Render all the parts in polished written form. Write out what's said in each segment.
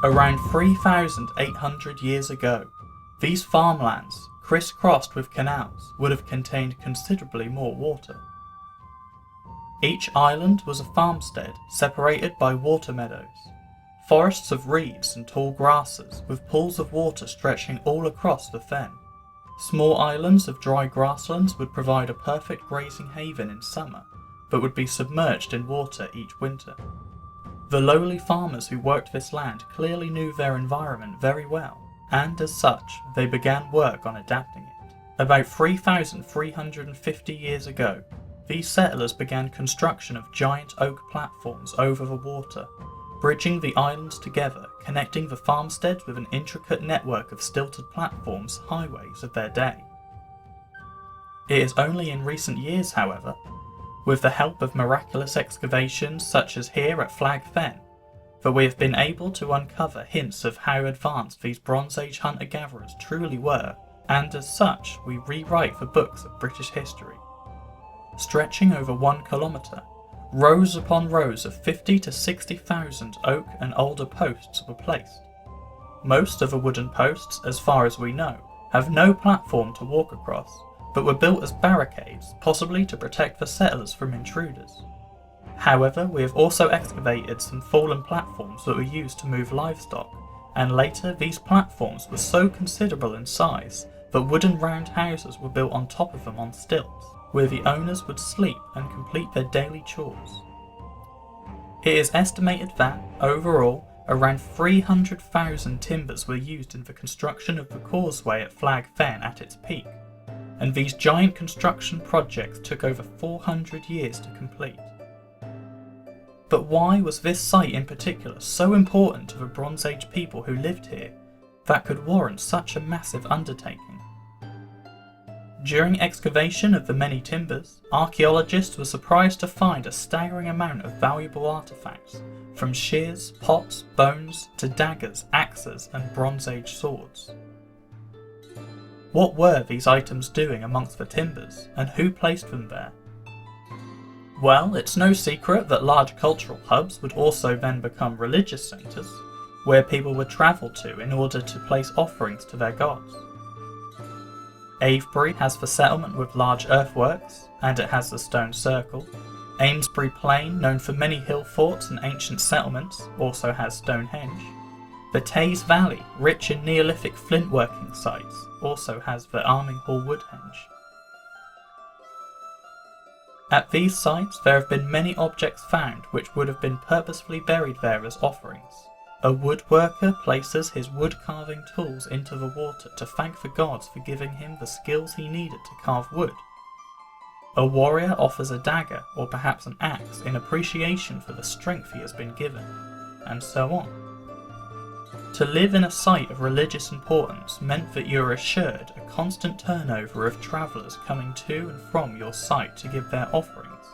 Around 3,800 years ago, these farmlands, crisscrossed with canals, would have contained considerably more water. Each island was a farmstead separated by water meadows, forests of reeds and tall grasses with pools of water stretching all across the fen. Small islands of dry grasslands would provide a perfect grazing haven in summer, but would be submerged in water each winter. The lowly farmers who worked this land clearly knew their environment very well, and as such, they began work on adapting it. About 3,350 years ago, these settlers began construction of giant oak platforms over the water, bridging the islands together, connecting the farmsteads with an intricate network of stilted platforms, highways of their day. It is only in recent years, however, with the help of miraculous excavations such as here at Flag Fen, that we have been able to uncover hints of how advanced these Bronze Age hunter-gatherers truly were, and as such we rewrite the books of British history. Stretching over 1 kilometre, rows upon rows of 50 to 60,000 oak and alder posts were placed. Most of the wooden posts, as far as we know, have no platform to walk across, but were built as barricades, possibly to protect the settlers from intruders. However, we have also excavated some fallen platforms that were used to move livestock, and later these platforms were so considerable in size that wooden round houses were built on top of them on stilts, where the owners would sleep and complete their daily chores. It is estimated that, overall, around 300,000 timbers were used in the construction of the causeway at Flag Fen at its peak, and these giant construction projects took over 400 years to complete. But why was this site in particular so important to the Bronze Age people who lived here that could warrant such a massive undertaking? During excavation of the many timbers, archaeologists were surprised to find a staggering amount of valuable artifacts, from shears, pots, bones, to daggers, axes, and Bronze Age swords. What were these items doing amongst the timbers, and who placed them there? Well, it's no secret that large cultural hubs would also then become religious centres, where people would travel to in order to place offerings to their gods. Avebury has the settlement with large earthworks, and it has the stone circle. Amesbury Plain, known for many hill forts and ancient settlements, also has Stonehenge. The Taze Valley, rich in Neolithic flint working sites, also has the Arming Hall Woodhenge. At these sites there have been many objects found which would have been purposefully buried there as offerings. A woodworker places his wood carving tools into the water to thank the gods for giving him the skills he needed to carve wood. A warrior offers a dagger or perhaps an axe in appreciation for the strength he has been given, and so on. To live in a site of religious importance meant that you were assured a constant turnover of travellers coming to and from your site to give their offerings,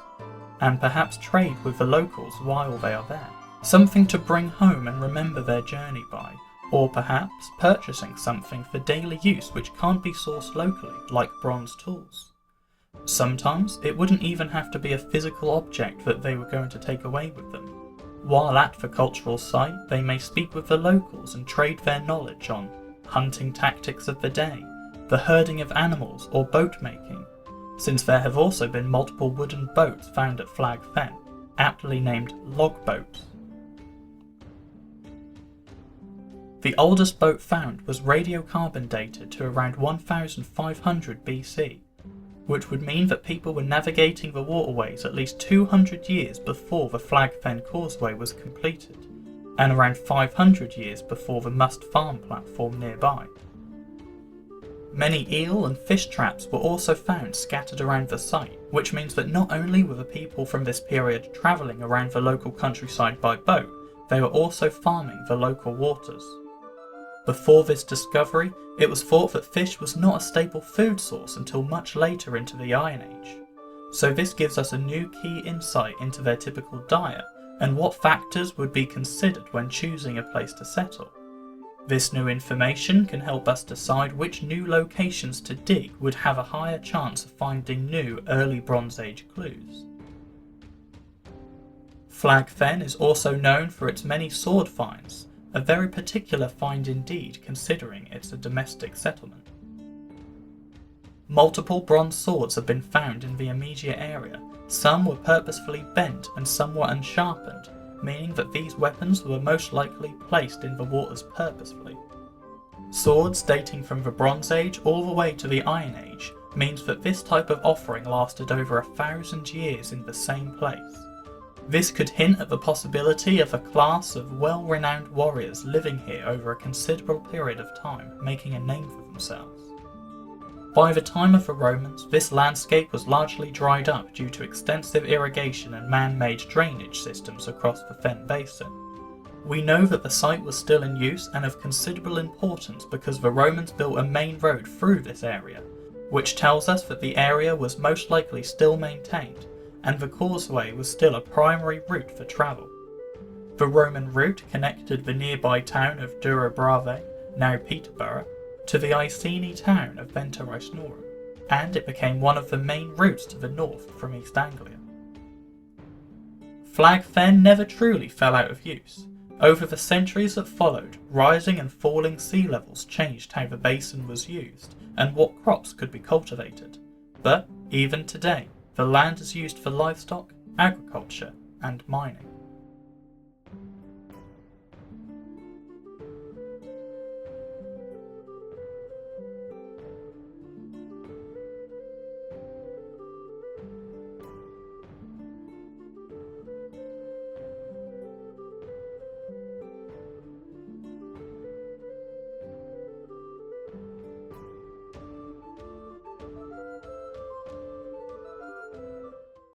and perhaps trade with the locals while they are there. Something to bring home and remember their journey by, or perhaps purchasing something for daily use which can't be sourced locally, like bronze tools. Sometimes it wouldn't even have to be a physical object that they were going to take away with them. While at the cultural site, they may speak with the locals and trade their knowledge on hunting tactics of the day, the herding of animals, or boat making, since there have also been multiple wooden boats found at Flag Fen, aptly named log boats. The oldest boat found was radiocarbon dated to around 1500 BC, which would mean that people were navigating the waterways at least 200 years before the Flag Fen causeway was completed, and around 500 years before the Must Farm platform nearby. Many eel and fish traps were also found scattered around the site, which means that not only were the people from this period travelling around the local countryside by boat, they were also farming the local waters. Before this discovery, it was thought that fish was not a staple food source until much later into the Iron Age. So this gives us a new key insight into their typical diet and what factors would be considered when choosing a place to settle. This new information can help us decide which new locations to dig would have a higher chance of finding new early Bronze Age clues. Flag Fen is also known for its many sword finds, a very particular find indeed considering it's a domestic settlement. Multiple bronze swords have been found in the immediate area. Some were purposefully bent and some were unsharpened, meaning that these weapons were most likely placed in the waters purposefully. Swords dating from the Bronze Age all the way to the Iron Age means that this type of offering lasted over 1,000 years in the same place. This could hint at the possibility of a class of well-renowned warriors living here over a considerable period of time, making a name for themselves. By the time of the Romans, this landscape was largely dried up due to extensive irrigation and man-made drainage systems across the Fen Basin. We know that the site was still in use and of considerable importance because the Romans built a main road through this area, which tells us that the area was most likely still maintained, and the causeway was still a primary route for travel. The Roman route connected the nearby town of Dura Brave, now Peterborough, to the Iceni town of Venta Icenorum, and it became one of the main routes to the north from East Anglia. Flag Fen never truly fell out of use. Over the centuries that followed, rising and falling sea levels changed how the basin was used and what crops could be cultivated. But even today, the land is used for livestock, agriculture, and mining.